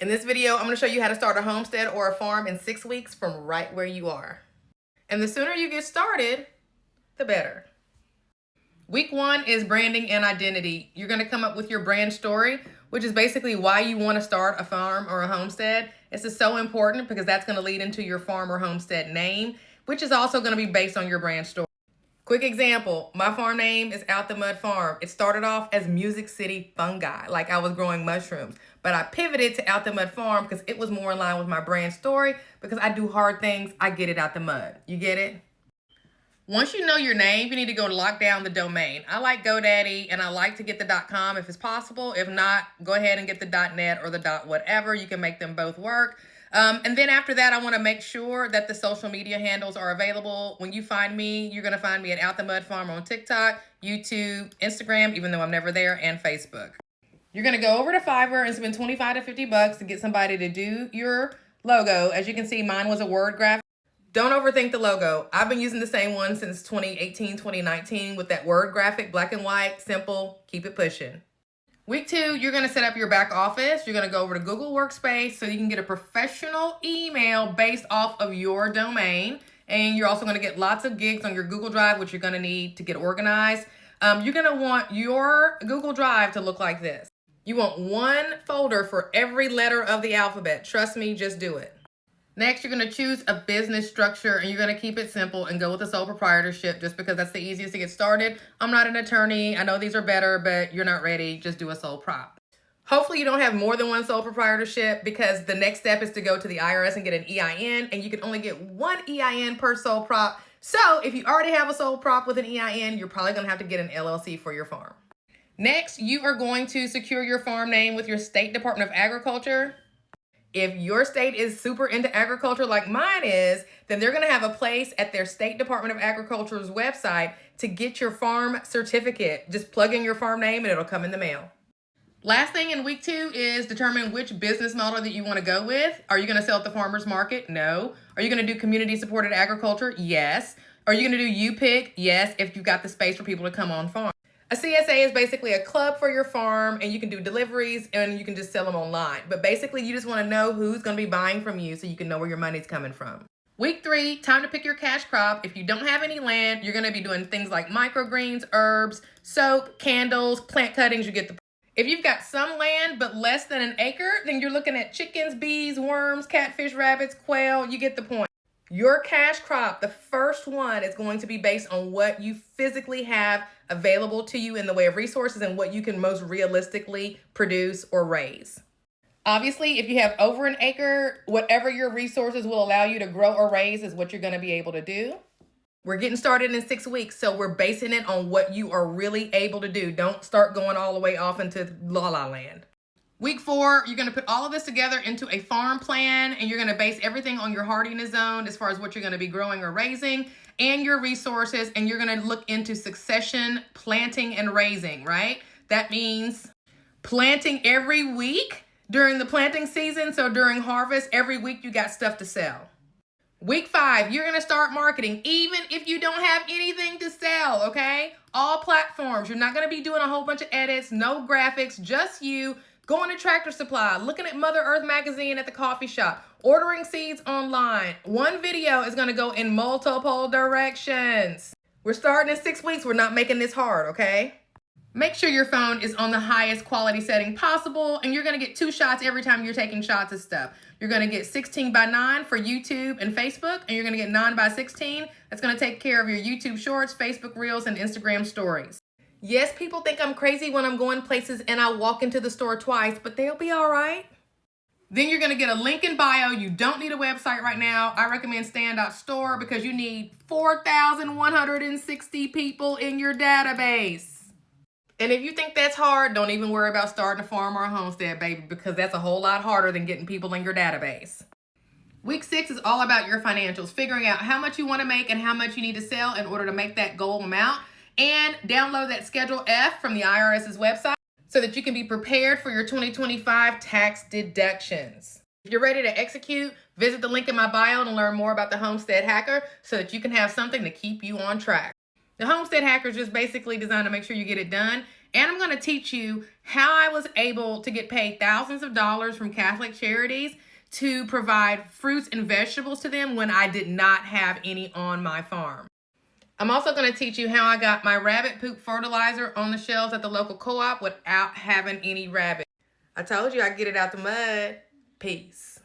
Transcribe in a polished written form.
In this video, I'm going to show you how to start a homestead or a farm in 6 weeks from right where you are. And the sooner you get started, the better. Week 1 is branding and identity. You're going to come up with your brand story, which is basically why you want to start a farm or a homestead. This is so important because that's going to lead into your farm or homestead name, which is also going to be based on your brand story. Quick example, my farm name is Out the Mud Farm. It started off as Music City Fungi, like I was growing mushrooms. But I pivoted to Out the Mud Farm because it was more in line with my brand story. Because I do hard things, I get it out the mud. You get it? Once you know your name, you need to go lock down the domain. I like GoDaddy and I like to get the .com if it's possible. If not, go ahead and get the .net or the .whatever. You can make them both work. And then after that, I want to make sure that the social media handles are available. When you find me, you're going to find me at Out the Mud Farm on TikTok, YouTube, Instagram, even though I'm never there, and Facebook. You're going to go over to Fiverr and spend 25 to 50 bucks to get somebody to do your logo. As you can see, mine was a word graphic. Don't overthink the logo. I've been using the same one since 2018, 2019 with that word graphic, black and white, simple, keep it pushing. Week 2, you're going to set up your back office. You're going to go over to Google Workspace so you can get a professional email based off of your domain. And you're also going to get lots of gigs on your Google Drive, which you're going to need to get organized. You're going to want your Google Drive to look like this. You want one folder for every letter of the alphabet. Trust me, just do it. Next, you're going to choose a business structure and you're going to keep it simple and go with a sole proprietorship just because that's the easiest to get started. I'm not an attorney. I know these are better, but you're not ready. Just do a sole prop. Hopefully you don't have more than one sole proprietorship because the next step is to go to the IRS and get an EIN, and you can only get one EIN per sole prop. So if you already have a sole prop with an EIN, you're probably going to have to get an LLC for your farm. Next, you are going to secure your farm name with your state Department of Agriculture. If your state is super into agriculture like mine is, then they're going to have a place at their State Department of Agriculture's website to get your farm certificate. Just plug in your farm name and it'll come in the mail. Last thing in week 2 is determine which business model that you want to go with. Are you going to sell at the farmer's market? No. Are you going to do community supported agriculture? Yes. Are you going to do U-Pick? Yes, if you've got the space for people to come on farm. A CSA is basically a club for your farm, and you can do deliveries and you can just sell them online. But basically, you just want to know who's going to be buying from you so you can know where your money's coming from. Week 3, time to pick your cash crop. If you don't have any land, you're going to be doing things like microgreens, herbs, soap, candles, plant cuttings. You get the point. If you've got some land but less than an acre, then you're looking at chickens, bees, worms, catfish, rabbits, quail. You get the point. Your cash crop, the first one, is going to be based on what you physically have available to you in the way of resources and what you can most realistically produce or raise. Obviously, if you have over an acre, whatever your resources will allow you to grow or raise is what you're going to be able to do. We're getting started in 6 weeks, so we're basing it on what you are really able to do. Don't start going all the way off into la-la land. Week 4, you're going to put all of this together into a farm plan, and you're going to base everything on your hardiness zone as far as what you're going to be growing or raising and your resources, and you're going to look into succession planting and raising, right? That means planting every week during the planting season, so during harvest, every week you got stuff to sell. Week 5, you're going to start marketing, even if you don't have anything to sell, okay? All platforms. You're not going to be doing a whole bunch of edits, no graphics, just you. Going to Tractor Supply, looking at Mother Earth magazine at the coffee shop, ordering seeds online. One video is going to go in multiple directions. We're starting in 6 weeks. We're not making this hard, okay? Make sure your phone is on the highest quality setting possible, and you're going to get 2 shots every time you're taking shots of stuff. You're going to get 16:9 for YouTube and Facebook, and you're going to get 9:16. That's going to take care of your YouTube Shorts, Facebook Reels, and Instagram Stories. Yes, people think I'm crazy when I'm going places and I walk into the store twice, but they'll be all right. Then you're going to get a link in bio. You don't need a website right now. I recommend Stand.store because you need 4,160 people in your database. And if you think that's hard, don't even worry about starting a farm or a homestead, baby, because that's a whole lot harder than getting people in your database. Week 6 is all about your financials, figuring out how much you want to make and how much you need to sell in order to make that goal amount. And download that Schedule F from the IRS's website so that you can be prepared for your 2025 tax deductions. If you're ready to execute, visit the link in my bio to learn more about the Homestead Hacker so that you can have something to keep you on track. The Homestead Hacker is just basically designed to make sure you get it done And I'm going to teach you how I was able to get paid thousands of dollars from Catholic charities to provide fruits and vegetables to them when I did not have any on my farm. I'm also going to teach you how I got my rabbit poop fertilizer on the shelves at the local co-op without having any rabbit. I told you I'd get it out the mud. Peace.